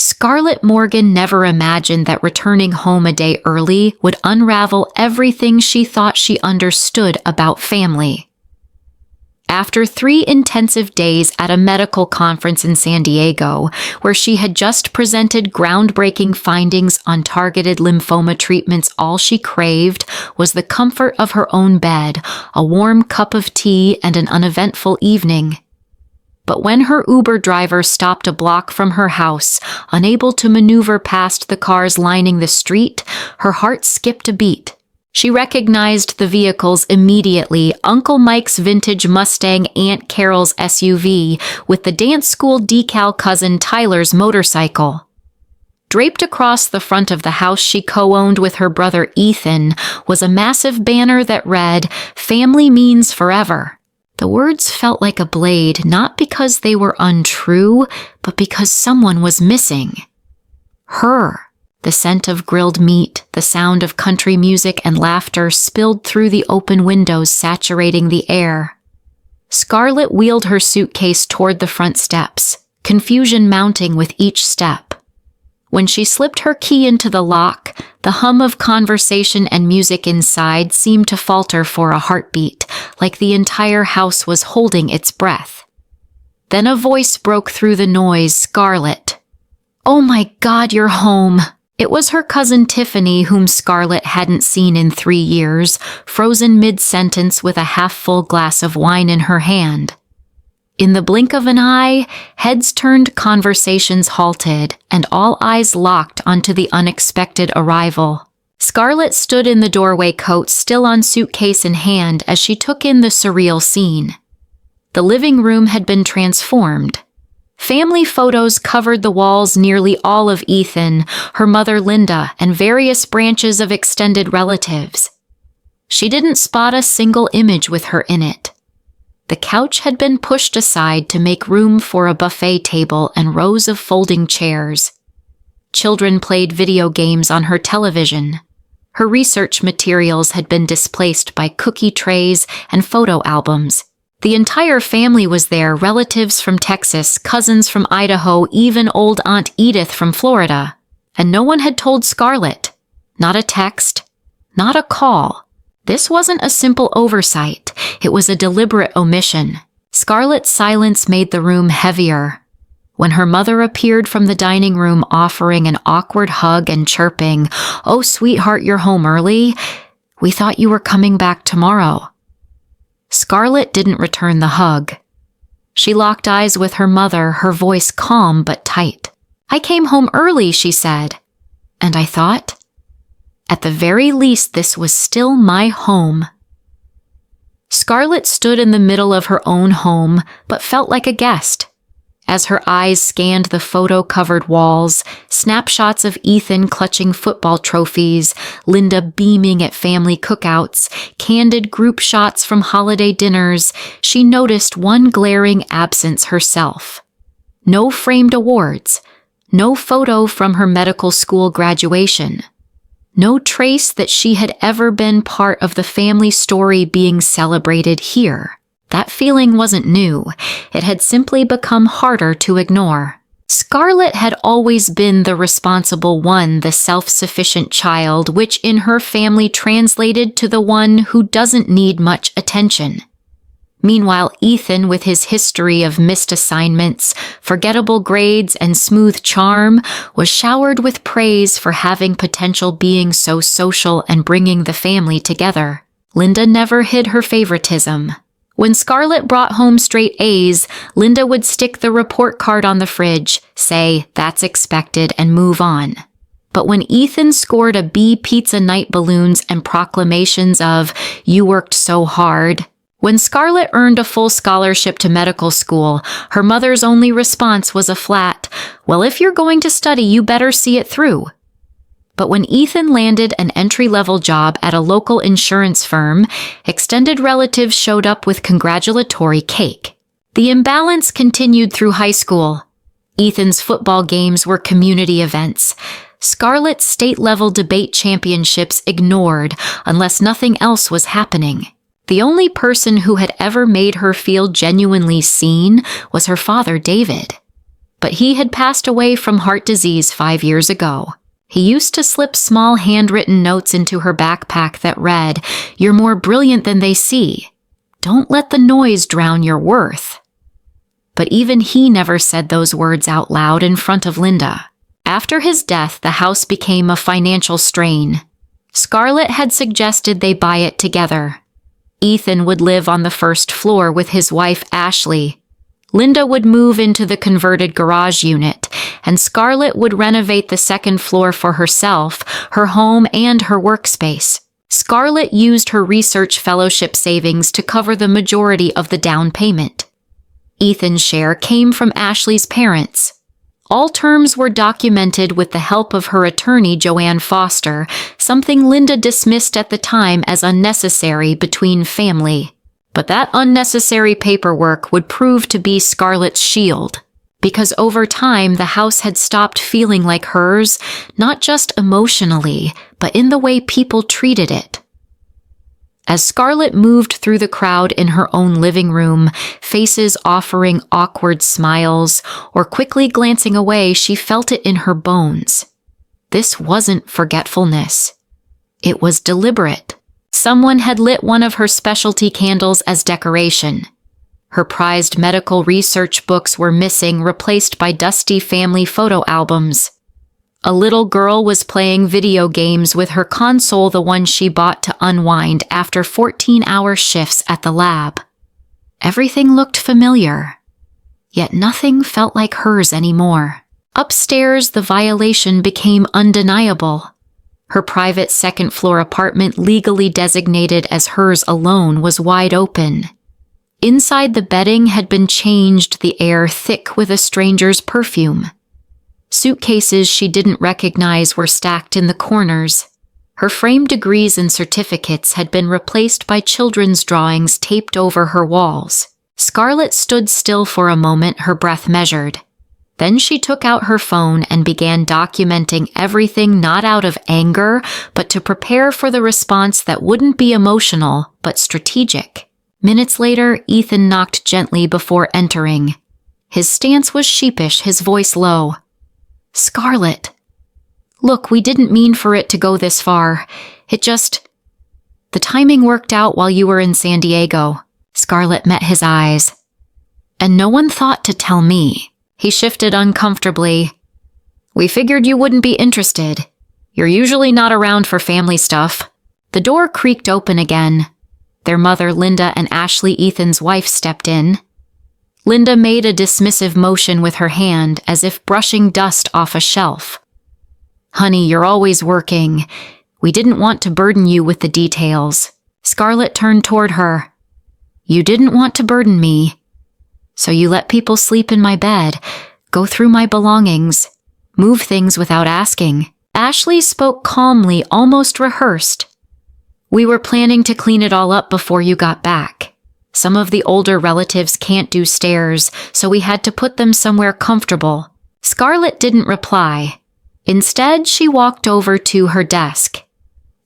Scarlett Morgan never imagined that returning home a day early would unravel everything she thought she understood about family. After 3 intensive days at a medical conference in San Diego, where she had just presented groundbreaking findings on targeted lymphoma treatments, all she craved was the comfort of her own bed, a warm cup of tea, and an uneventful evening. But when her Uber driver stopped a block from her house, unable to maneuver past the cars lining the street, her heart skipped a beat. She recognized the vehicles immediately: Uncle Mike's vintage Mustang, Aunt Carol's SUV, with the dance school decal cousin Tyler's motorcycle. Draped across the front of the house she co-owned with her brother Ethan was a massive banner that read, "Family means forever." The words felt like a blade, not because they were untrue, but because someone was missing. Her. The scent of grilled meat, the sound of country music and laughter spilled through the open windows, saturating the air. Scarlett wheeled her suitcase toward the front steps, confusion mounting with each step. When she slipped her key into the lock, the hum of conversation and music inside seemed to falter for a heartbeat, like the entire house was holding its breath. Then a voice broke through the noise. "Scarlett." "Oh my God, you're home." It was her cousin Tiffany, whom Scarlett hadn't seen in 3 years, frozen mid-sentence with a half-full glass of wine in her hand. In the blink of an eye, heads turned, conversations halted, and all eyes locked onto the unexpected arrival. Scarlett stood in the doorway, coat still on, suitcase in hand, as she took in the surreal scene. The living room had been transformed. Family photos covered the walls, nearly all of Ethan, her mother Linda, and various branches of extended relatives. She didn't spot a single image with her in it. The couch had been pushed aside to make room for a buffet table and rows of folding chairs. Children played video games on her television. Her research materials had been displaced by cookie trays and photo albums. The entire family was there: relatives from Texas, cousins from Idaho, even old Aunt Edith from Florida. And no one had told Scarlett. Not a text, not a call. This wasn't a simple oversight. It was a deliberate omission. Scarlett's silence made the room heavier. When her mother appeared from the dining room, offering an awkward hug and chirping, "Oh, sweetheart, you're home early? We thought you were coming back tomorrow." Scarlett didn't return the hug. She locked eyes with her mother, her voice calm but tight. "I came home early," she said. "And I thought, at the very least, this was still my home." Scarlett stood in the middle of her own home, but felt like a guest. As her eyes scanned the photo-covered walls, snapshots of Ethan clutching football trophies, Linda beaming at family cookouts, candid group shots from holiday dinners, she noticed one glaring absence: herself. No framed awards, no photo from her medical school graduation, no trace that she had ever been part of the family story being celebrated here. That feeling wasn't new. It had simply become harder to ignore. Scarlett had always been the responsible one, the self-sufficient child, which in her family translated to the one who doesn't need much attention. Meanwhile, Ethan, with his history of missed assignments, forgettable grades, and smooth charm, was showered with praise for having potential, being so social and bringing the family together. Linda never hid her favoritism. When Scarlett brought home straight A's, Linda would stick the report card on the fridge, say, "That's expected," and move on. But when Ethan scored a B, pizza night balloons and proclamations of, "You worked so hard." When Scarlett earned a full scholarship to medical school, her mother's only response was a flat, "Well, if you're going to study, you better see it through." But when Ethan landed an entry-level job at a local insurance firm, extended relatives showed up with congratulatory cake. The imbalance continued through high school. Ethan's football games were community events. Scarlett's state-level debate championships ignored unless nothing else was happening. The only person who had ever made her feel genuinely seen was her father, David. but he had passed away from heart disease 5 years ago. He used to slip small handwritten notes into her backpack that read, "You're more brilliant than they see. Don't let the noise drown your worth." But even he never said those words out loud in front of Linda. After his death, the house became a financial strain. Scarlett had suggested they buy it together. Ethan would live on the first floor with his wife Ashley. Linda would move into the converted garage unit, and Scarlett would renovate the second floor for herself, her home, and her workspace. Scarlett used her research fellowship savings to cover the majority of the down payment. Ethan's share came from Ashley's parents. All terms were documented with the help of her attorney, Joanne Foster, something Linda dismissed at the time as unnecessary between family. But that unnecessary paperwork would prove to be Scarlett's shield, because over time the house had stopped feeling like hers, not just emotionally, but in the way people treated it. As Scarlett moved through the crowd in her own living room, faces offering awkward smiles or quickly glancing away, she felt it in her bones. This wasn't forgetfulness. It was deliberate. Someone had lit one of her specialty candles as decoration. Her prized medical research books were missing, replaced by dusty family photo albums. A little girl was playing video games with her console, the one she bought to unwind after 14-hour shifts at the lab. Everything looked familiar, yet nothing felt like hers anymore. Upstairs, the violation became undeniable. Her private second-floor apartment, legally designated as hers alone, was wide open. Inside, the bedding had been changed, the air thick with a stranger's perfume. Suitcases she didn't recognize were stacked in the corners. Her framed degrees and certificates had been replaced by children's drawings taped over her walls. Scarlett stood still for a moment, her breath measured. Then she took out her phone and began documenting everything, not out of anger, but to prepare for the response that wouldn't be emotional, but strategic. Minutes later, Ethan knocked gently before entering. His stance was sheepish, his voice low. "Scarlett, look, we didn't mean for it to go this far. The timing worked out while you were in San Diego." Scarlett met his eyes. "And no one thought to tell me." He shifted uncomfortably. "We figured you wouldn't be interested. You're usually not around for family stuff." The door creaked open again. Their mother, Linda, and Ashley, Ethan's wife, stepped in. Linda made a dismissive motion with her hand, as if brushing dust off a shelf. "Honey, you're always working. We didn't want to burden you with the details." Scarlett turned toward her. "You didn't want to burden me. So you let people sleep in my bed, go through my belongings, move things without asking." Ashley spoke calmly, almost rehearsed. "We were planning to clean it all up before you got back. Some of the older relatives can't do stairs, so we had to put them somewhere comfortable." Scarlett didn't reply. Instead, she walked over to her desk.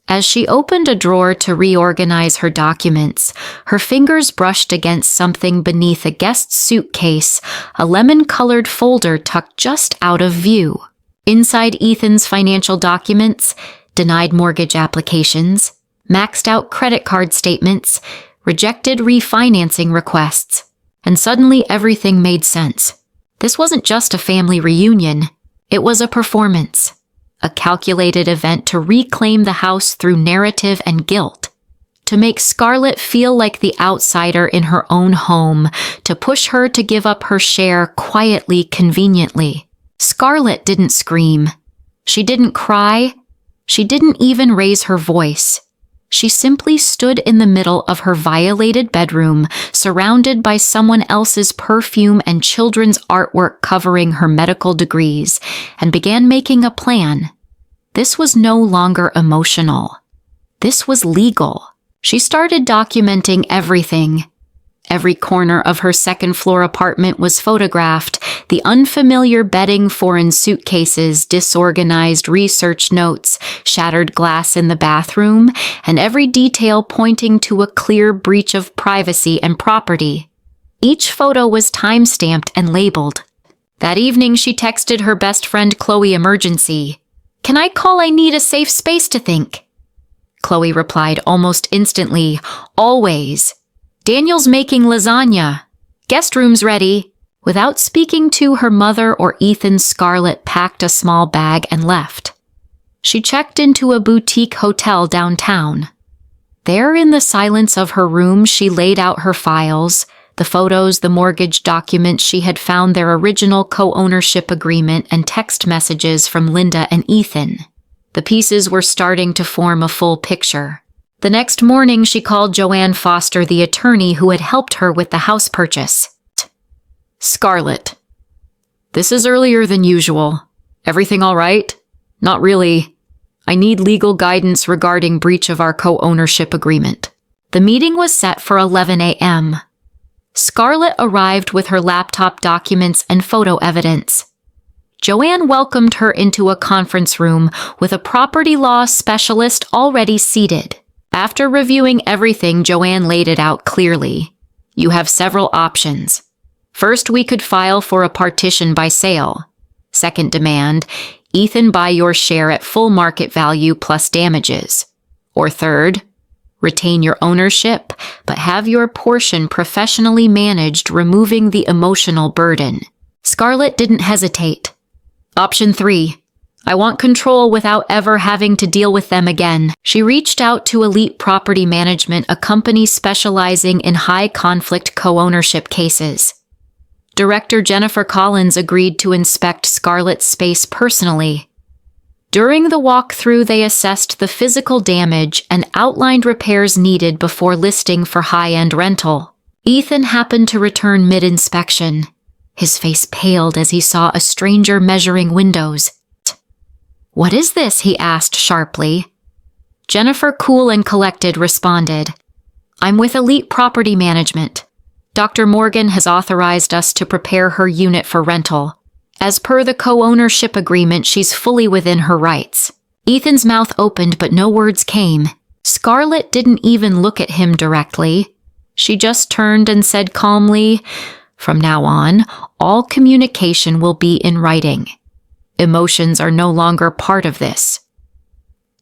As she opened a drawer to reorganize her documents, her fingers brushed against something beneath a guest's suitcase, a lemon-colored folder tucked just out of view. Inside Ethan's financial documents, denied mortgage applications, maxed out credit card statements, rejected refinancing requests, and suddenly everything made sense. This wasn't just a family reunion, it was a performance, a calculated event to reclaim the house through narrative and guilt, to make Scarlett feel like the outsider in her own home, to push her to give up her share quietly, conveniently. Scarlett didn't scream. She didn't cry. She didn't even raise her voice. She simply stood in the middle of her violated bedroom, surrounded by someone else's perfume and children's artwork covering her medical degrees, and began making a plan. This was no longer emotional. This was legal. She started documenting everything. Every corner of her second-floor apartment was photographed, the unfamiliar bedding, foreign suitcases, disorganized research notes, shattered glass in the bathroom, and every detail pointing to a clear breach of privacy and property. Each photo was time-stamped and labeled. That evening, she texted her best friend Chloe emergency. "Can I call? I need a safe space to think." Chloe replied almost instantly, "Always. Daniel's making lasagna. Guest room's ready." Without speaking to her mother or Ethan, Scarlett packed a small bag and left. She checked into a boutique hotel downtown. There, in the silence of her room, she laid out her files, the photos, the mortgage documents she had found, their original co-ownership agreement, and text messages from Linda and Ethan. The pieces were starting to form a full picture. The next morning, she called Joanne Foster, the attorney who had helped her with the house purchase. "Scarlett, this is earlier than usual. Everything all right?" "Not really. I need legal guidance regarding breach of our co-ownership agreement." The meeting was set for 11 a.m. Scarlett arrived with her laptop documents and photo evidence. Joanne welcomed her into a conference room with a property law specialist already seated. After reviewing everything, Joanne laid it out clearly. "You have several options. First, we could file for a partition by sale. Second demand, Ethan buy your share at full market value plus damages. Or third, retain your ownership, but have your portion professionally managed, removing the emotional burden." Scarlett didn't hesitate. "Option 3. I want control without ever having to deal with them again." She reached out to Elite Property Management, a company specializing in high-conflict co-ownership cases. Director Jennifer Collins agreed to inspect Scarlett's space personally. During the walkthrough, they assessed the physical damage and outlined repairs needed before listing for high-end rental. Ethan happened to return mid-inspection. His face paled as he saw a stranger measuring windows. "What is this?" he asked sharply. Jennifer, cool and collected, responded, "I'm with Elite Property Management. Dr. Morgan has authorized us to prepare her unit for rental. As per the co-ownership agreement, she's fully within her rights." Ethan's mouth opened, but no words came. Scarlett didn't even look at him directly. She just turned and said calmly, "From now on, all communication will be in writing. Emotions are no longer part of this."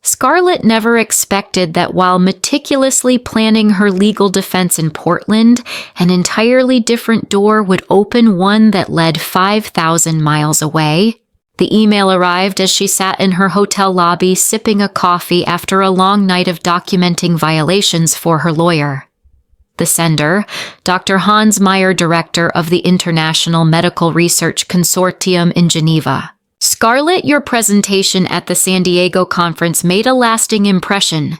Scarlett never expected that while meticulously planning her legal defense in Portland, an entirely different door would open, one that led 5,000 miles away. The email arrived as she sat in her hotel lobby sipping a coffee after a long night of documenting violations for her lawyer. The sender, Dr. Hans Meyer, director of the International Medical Research Consortium in Geneva. "Scarlett, your presentation at the San Diego conference made a lasting impression.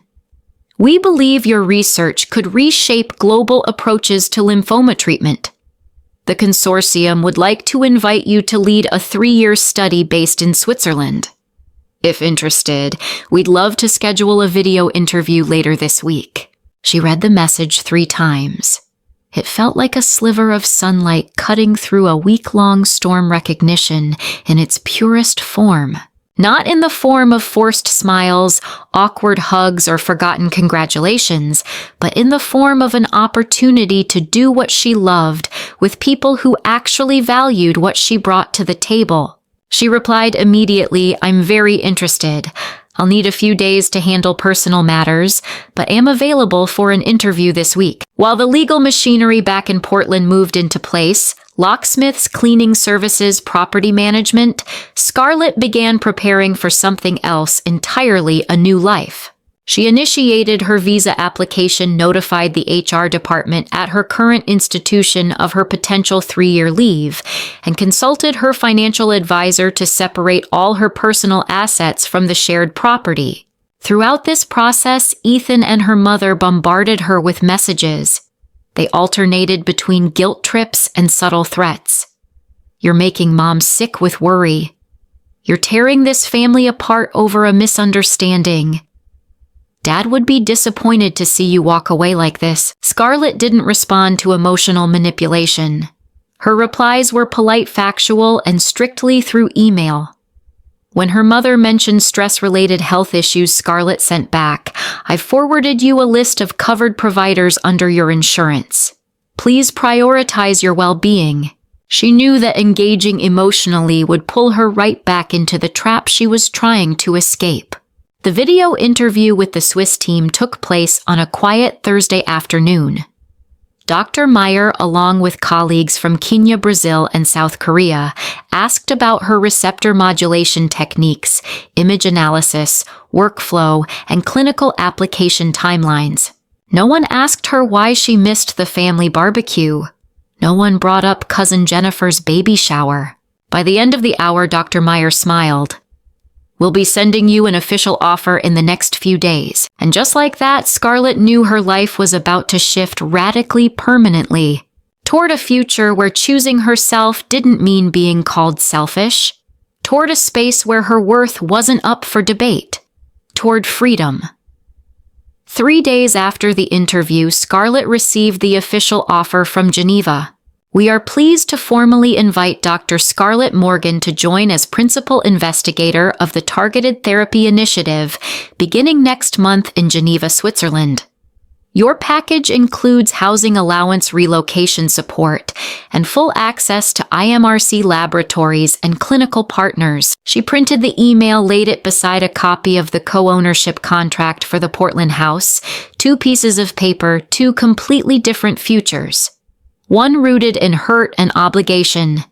We believe your research could reshape global approaches to lymphoma treatment. The consortium would like to invite you to lead a 3-year study based in Switzerland. If interested, we'd love to schedule a video interview later this week." She read the message 3 times. It felt like a sliver of sunlight cutting through a week-long storm, recognition in its purest form. Not in the form of forced smiles, awkward hugs, or forgotten congratulations, but in the form of an opportunity to do what she loved with people who actually valued what she brought to the table. She replied immediately, "I'm very interested. I'll need a few days to handle personal matters, but am available for an interview this week." While the legal machinery back in Portland moved into place, locksmiths, cleaning services, property management, Scarlett began preparing for something else entirely, a new life. She initiated her visa application, notified the HR department at her current institution of her potential 3-year leave, and consulted her financial advisor to separate all her personal assets from the shared property. Throughout this process, Ethan and her mother bombarded her with messages. They alternated between guilt trips and subtle threats. "You're making Mom sick with worry. You're tearing this family apart over a misunderstanding. Dad would be disappointed to see you walk away like this." Scarlett didn't respond to emotional manipulation. Her replies were polite, factual, and strictly through email. When her mother mentioned stress-related health issues, Scarlett sent back, "I've forwarded you a list of covered providers under your insurance. Please prioritize your well-being." She knew that engaging emotionally would pull her right back into the trap she was trying to escape. The video interview with the Swiss team took place on a quiet Thursday afternoon. Dr. Meyer, along with colleagues from Kenya, Brazil, and South Korea, asked about her receptor modulation techniques, image analysis, workflow, and clinical application timelines. No one asked her why she missed the family barbecue. No one brought up cousin Jennifer's baby shower. By the end of the hour, Dr. Meyer smiled. "We'll be sending you an official offer in the next few days." And just like that, Scarlett knew her life was about to shift radically permanently toward a future where choosing herself didn't mean being called selfish, toward a space where her worth wasn't up for debate, toward freedom. 3 days after the interview, Scarlett received the official offer from Geneva. "We are pleased to formally invite Dr. Scarlett Morgan to join as principal investigator of the Targeted Therapy Initiative beginning next month in Geneva, Switzerland. Your package includes housing allowance relocation support and full access to IMRC laboratories and clinical partners." She printed the email, laid it beside a copy of the co-ownership contract for the Portland house, 2 pieces of paper, 2 completely different futures. One rooted in hurt and obligation,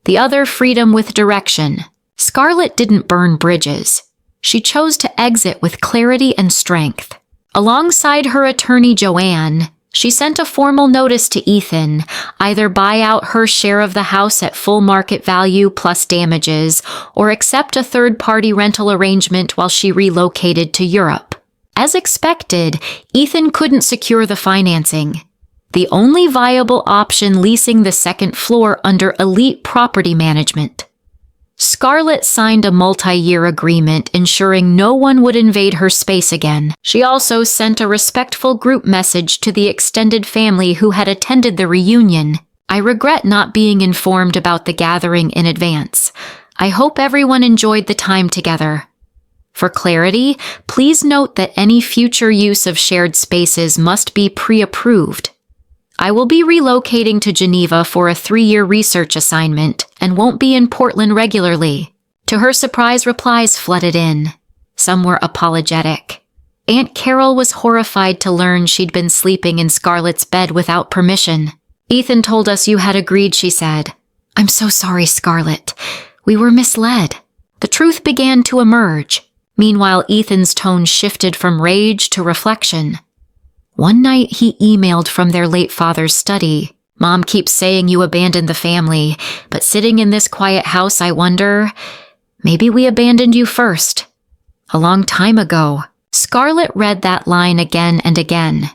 the other freedom with direction. Scarlett didn't burn bridges. She chose to exit with clarity and strength. Alongside her attorney Joanne, she sent a formal notice to Ethan, either buy out her share of the house at full market value plus damages, or accept a third-party rental arrangement while she relocated to Europe. As expected, Ethan couldn't secure the financing. The only viable option, leasing the second floor under Elite Property Management. Scarlett signed a multi-year agreement ensuring no one would invade her space again. She also sent a respectful group message to the extended family who had attended the reunion. "I regret not being informed about the gathering in advance. I hope everyone enjoyed the time together. For clarity, please note that any future use of shared spaces must be pre-approved. I will be relocating to Geneva for a 3-year research assignment and won't be in Portland regularly." To her surprise, replies flooded in. Some were apologetic. Aunt Carol was horrified to learn she'd been sleeping in Scarlett's bed without permission. "Ethan told us you had agreed," she said. "I'm so sorry, Scarlett. We were misled." The truth began to emerge. Meanwhile, Ethan's tone shifted from rage to reflection. One night, he emailed from their late father's study. "Mom keeps saying you abandoned the family, but sitting in this quiet house, I wonder, maybe we abandoned you first. A long time ago." Scarlett read that line again and again.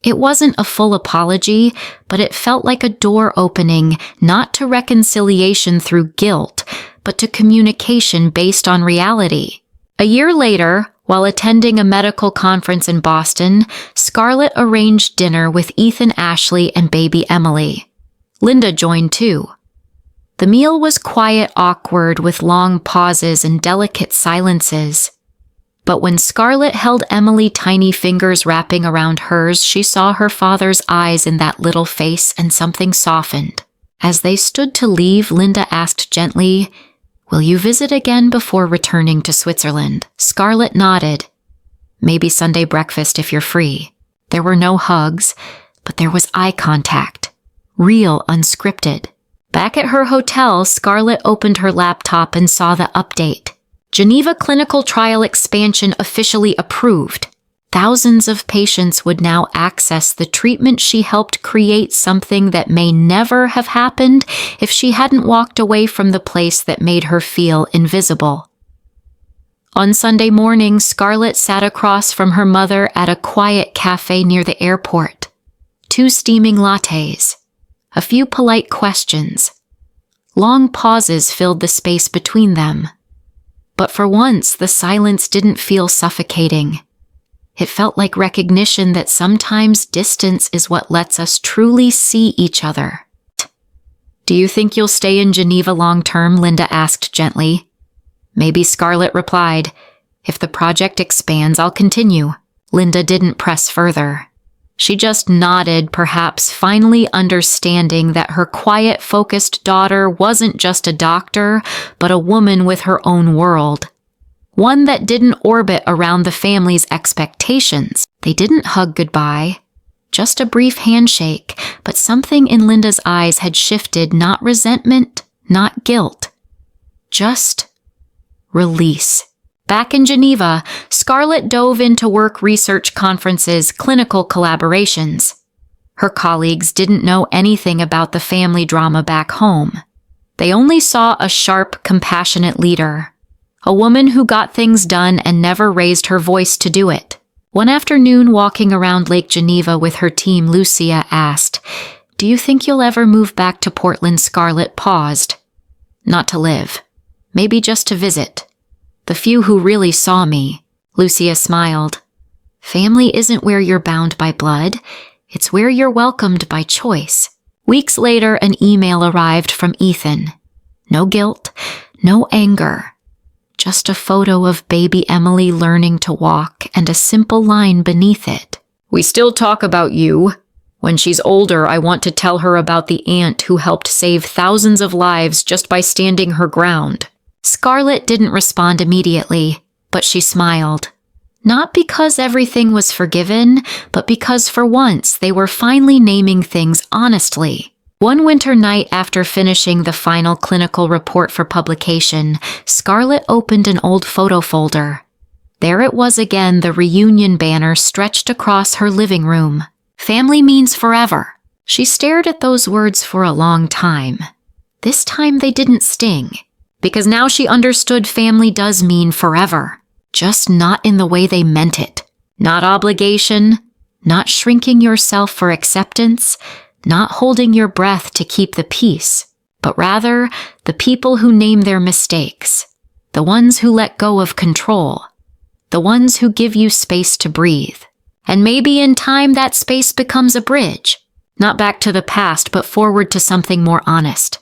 It wasn't a full apology, but it felt like a door opening, not to reconciliation through guilt, but to communication based on reality. A year later, while attending a medical conference in Boston, Scarlett arranged dinner with Ethan, Ashley, and baby Emily. Linda joined too. The meal was quiet, awkward, with long pauses and delicate silences. But when Scarlett held Emily's tiny fingers wrapping around hers, she saw her father's eyes in that little face, and something softened. As they stood to leave, Linda asked gently, "Will you visit again before returning to Switzerland?" Scarlett nodded. "Maybe Sunday breakfast if you're free." There were no hugs, but there was eye contact. Real, unscripted. Back at her hotel, Scarlett opened her laptop and saw the update. Geneva clinical trial expansion officially approved. Thousands of patients would now access the treatment she helped create, something that may never have happened if she hadn't walked away from the place that made her feel invisible. On Sunday morning, Scarlett sat across from her mother at a quiet cafe near the airport. 2 steaming lattes. A few polite questions. Long pauses filled the space between them. But for once, the silence didn't feel suffocating. It felt like recognition that sometimes distance is what lets us truly see each other. "Do you think you'll stay in Geneva long term?" Linda asked gently. Maybe, Scarlett replied. "If the project expands, I'll continue." Linda didn't press further. She just nodded, perhaps finally understanding that her quiet, focused daughter wasn't just a doctor, but a woman with her own world. One that didn't orbit around the family's expectations. They didn't hug goodbye. Just a brief handshake, but something in Linda's eyes had shifted, not resentment, not guilt. Just release. Back in Geneva, Scarlett dove into work research conferences, clinical collaborations. Her colleagues didn't know anything about the family drama back home. They only saw a sharp, compassionate leader. A woman who got things done and never raised her voice to do it. One afternoon, walking around Lake Geneva with her team, Lucia asked, "Do you think you'll ever move back to Portland?" Scarlett paused. "Not to live. Maybe just to visit. The few who really saw me." Lucia smiled. "Family isn't where you're bound by blood. It's where you're welcomed by choice." Weeks later, an email arrived from Ethan. No guilt, no anger. Just a photo of baby Emily learning to walk and a simple line beneath it. "We still talk about you. When she's older, I want to tell her about the aunt who helped save thousands of lives just by standing her ground." Scarlett didn't respond immediately, but she smiled. Not because everything was forgiven, but because for once they were finally naming things honestly. One winter night after finishing the final clinical report for publication, Scarlett opened an old photo folder. There it was again, the reunion banner stretched across her living room. "Family means forever." She stared at those words for a long time. This time they didn't sting. Because now she understood family does mean forever, just not in the way they meant it. Not obligation, not shrinking yourself for acceptance, not holding your breath to keep the peace, but rather the people who name their mistakes, the ones who let go of control, the ones who give you space to breathe. And maybe in time that space becomes a bridge, not back to the past, but forward to something more honest.